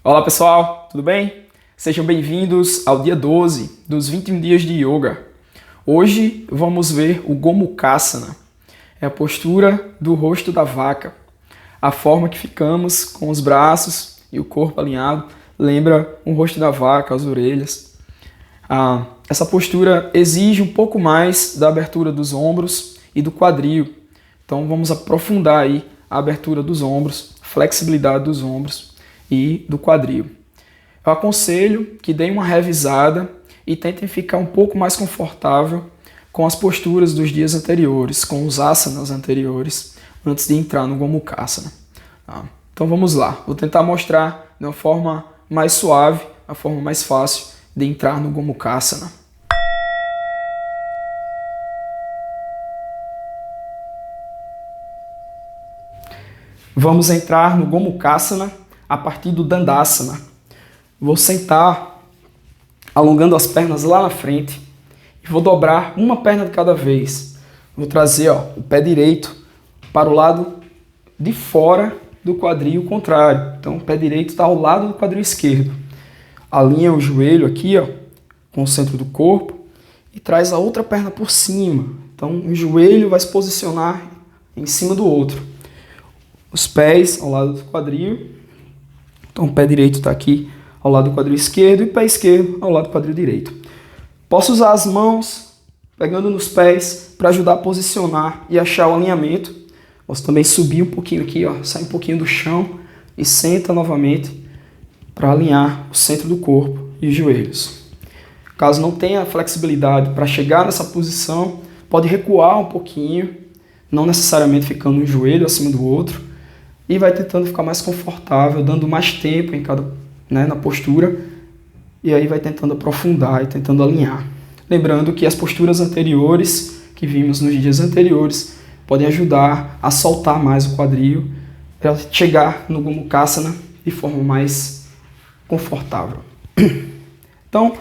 Olá pessoal, tudo bem? Sejam bem-vindos ao dia 12 dos 21 dias de Yoga. Hoje vamos ver o Gomukhasana. É a postura do rosto da vaca. A forma que ficamos com os braços e o corpo alinhado lembra o rosto da vaca, as orelhas. Essa postura exige um pouco mais da abertura dos ombros e do quadril. Então vamos aprofundar aí a abertura dos ombros, flexibilidade dos ombros e do quadril. Eu aconselho que deem uma revisada e tentem ficar um pouco mais confortável com as posturas dos dias anteriores, com os asanas anteriores, antes de entrar no Gomukhasana. Então vamos lá, vou tentar mostrar de uma forma mais suave, a forma mais fácil de entrar no Gomukhasana. Vamos entrar no Gomukhasana a partir do Dandasana. Vou sentar alongando as pernas lá na frente e vou dobrar uma perna de cada vez. Vou trazer o pé direito para o lado de fora do quadril contrário. Então o pé direito está ao lado do quadril esquerdo. Alinha o joelho aqui com o centro do corpo e traz a outra perna por cima. Então um joelho vai se posicionar em cima do outro. Os pés ao lado do quadril. Então o pé direito está aqui ao lado do quadril esquerdo e o pé esquerdo ao lado do quadril direito. Posso usar as mãos pegando nos pés para ajudar a posicionar e achar o alinhamento. Posso também subir um pouquinho aqui, sair um pouquinho do chão e senta novamente para alinhar o centro do corpo e os joelhos. Caso não tenha flexibilidade para chegar nessa posição, pode recuar um pouquinho, não necessariamente ficando um joelho acima do outro, e vai tentando ficar mais confortável, dando mais tempo na postura, e aí vai tentando aprofundar e tentando alinhar. Lembrando que as posturas anteriores, que vimos nos dias anteriores, podem ajudar a soltar mais o quadril, para chegar no Gomukhasana de forma mais confortável. Então,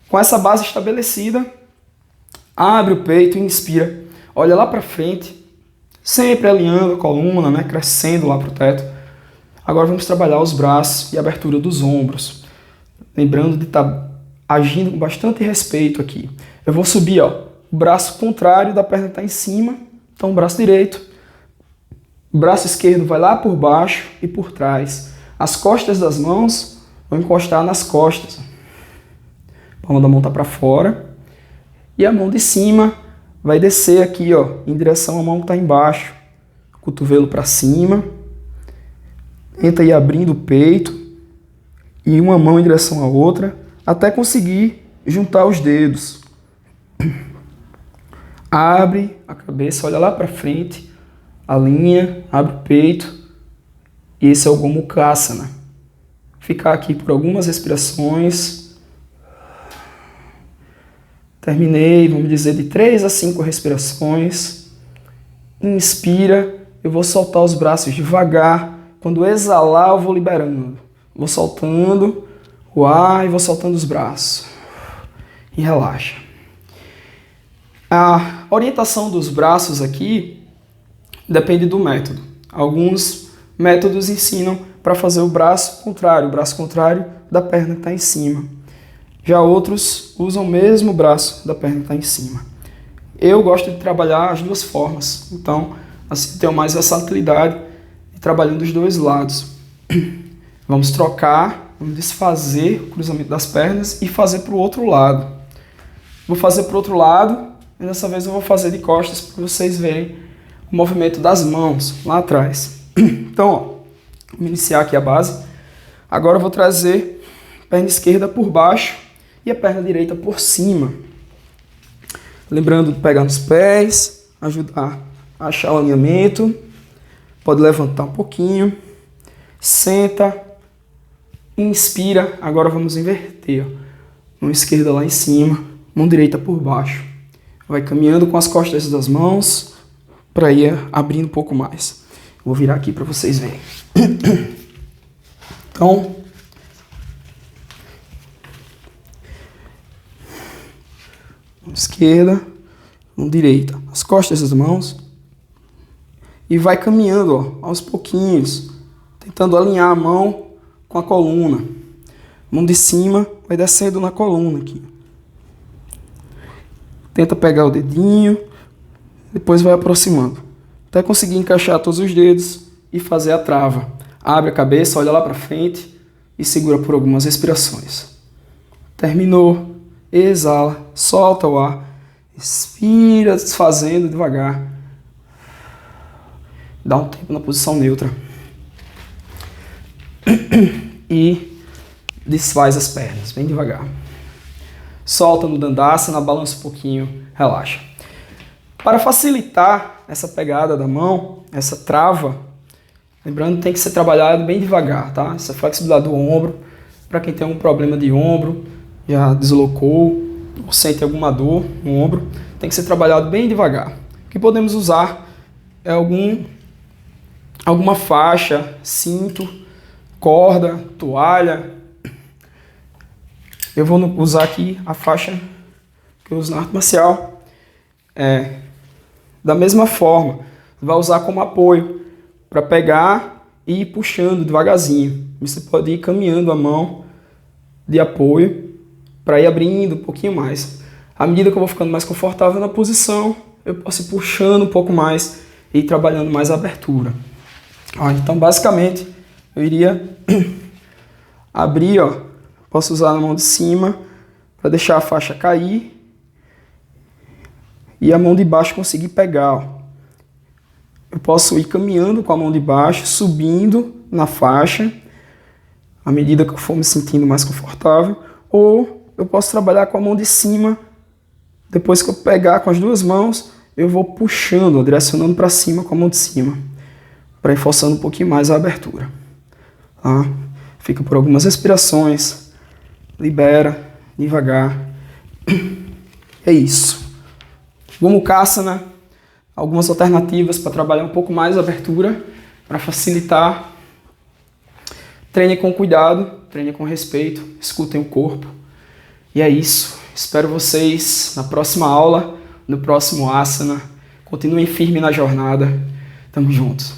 com essa base estabelecida, abre o peito e inspira. Olha lá para frente, sempre alinhando a coluna, crescendo lá para o teto. Agora vamos trabalhar os braços e a abertura dos ombros. Lembrando de estar agindo com bastante respeito aqui. Eu vou subir o braço contrário da perna que está em cima. Então o braço direito. O braço esquerdo vai lá por baixo e por trás. As costas das mãos vão encostar nas costas. A palma da mão está para fora. E a mão de cima vai descer aqui, em direção à mão que está embaixo. Cotovelo para cima. Tenta ir abrindo o peito. E uma mão em direção à outra. Até conseguir juntar os dedos. Abre a cabeça, olha lá para frente. Alinha, abre o peito. E esse é o Gomukhasana. Ficar aqui por algumas respirações. Terminei, vamos dizer, de 3 a 5 respirações. Inspira, eu vou soltar os braços devagar. Quando exalar, eu vou liberando. Vou soltando o ar e vou soltando os braços. E relaxa. A orientação dos braços aqui depende do método. Alguns métodos ensinam para fazer o braço contrário da perna que está em cima. Já outros usam o mesmo braço da perna que está em cima. Eu gosto de trabalhar as duas formas. Então, assim tenho mais versatilidade de trabalhando dos dois lados. Vamos trocar, vamos desfazer o cruzamento das pernas e fazer para o outro lado. Vou fazer para o outro lado e dessa vez eu vou fazer de costas para vocês verem o movimento das mãos lá atrás. Então, vamos iniciar aqui a base. Agora eu vou trazer a perna esquerda por baixo e a perna direita por cima. Lembrando de pegar nos pés, ajudar a achar o alinhamento. Pode levantar um pouquinho. Senta. Inspira. Agora vamos inverter. Mão esquerda lá em cima, mão direita por baixo. Vai caminhando com as costas das mãos para ir abrindo um pouco mais. Vou virar aqui para vocês verem. Então, mão esquerda, mão direita, as costas das mãos. E vai caminhando aos pouquinhos, tentando alinhar a mão com a coluna. Mão de cima vai descendo na coluna aqui. Tenta pegar o dedinho, depois vai aproximando, até conseguir encaixar todos os dedos e fazer a trava. Abre a cabeça, olha lá para frente e segura por algumas respirações. Terminou, exala, solta o ar, expira, desfazendo devagar. Dá um tempo na posição neutra. E desfaz as pernas, bem devagar. Solta no Dandasana, balança um pouquinho, relaxa. Para facilitar essa pegada da mão, essa trava, lembrando que tem que ser trabalhado bem devagar, tá? Essa flexibilidade do ombro, para quem tem algum problema de ombro, já deslocou, ou sente alguma dor no ombro, tem que ser trabalhado bem devagar. O que podemos usar é alguma faixa, cinto, corda, toalha. Eu vou usar aqui a faixa que eu uso na arte marcial. Da mesma forma, vai usar como apoio para pegar e ir puxando devagarzinho. Você pode ir caminhando a mão de apoio para ir abrindo um pouquinho mais. À medida que eu vou ficando mais confortável na posição, eu posso ir puxando um pouco mais e ir trabalhando mais a abertura. Então, basicamente, eu iria abrir, posso usar na mão de cima para deixar a faixa cair e a mão de baixo conseguir pegar. Eu posso ir caminhando com a mão de baixo, subindo na faixa, à medida que eu for me sentindo mais confortável, ou eu posso trabalhar com a mão de cima. Depois que eu pegar com as duas mãos, eu vou puxando, direcionando para cima com a mão de cima, para ir forçando um pouquinho mais a abertura. Tá? Fica por algumas respirações, libera, devagar. É isso. Gomukhasana, algumas alternativas para trabalhar um pouco mais a abertura, para facilitar. Treine com cuidado, treine com respeito, escutem o corpo. E é isso. Espero vocês na próxima aula, no próximo asana. Continuem firme na jornada. Tamo juntos.